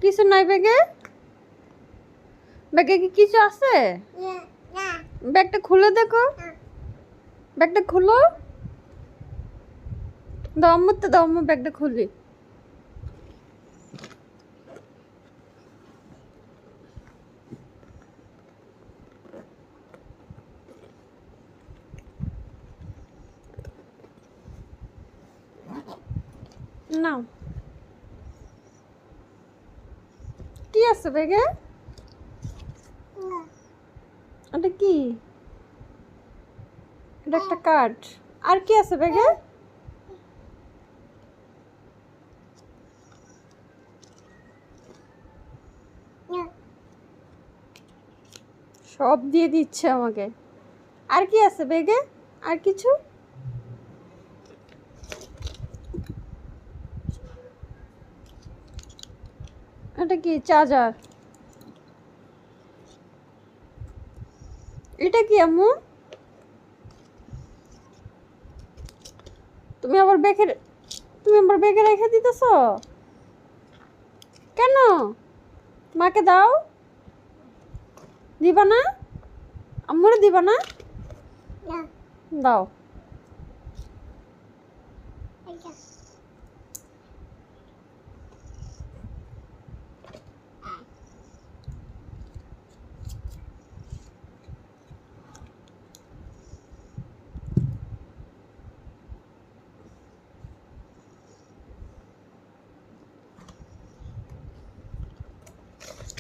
কিছু নাই ব্যাগে? ব্যাগে কি কিছু আছে? ব্যাগটা খুলে দেখো। ব্যাগটা খুলো। দাও আম্মু ব্যাগটা খুলি। নাও। কি আছে ব্যাগে? এটা কি? এটা একটা কার্ড। আর কি আছে ব্যাগে? সব দিয়ে দিচ্ছে আমাকে। আর কি আছে ব্যাগে? আর কিছু? এটা কি? চার্জার। এটা কি আম্মু? তুমি আবার ব্যাগে রেখে দিতেছো কেন? মাকে দাও। দিবা না? আম্মুরে দিবা না? দাও।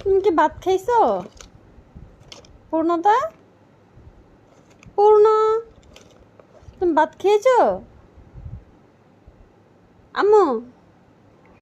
তুমি কি ভাত খাইছো? পূর্ণতা, পূর্ণ, তুমি ভাত খেয়েছো? আম্মু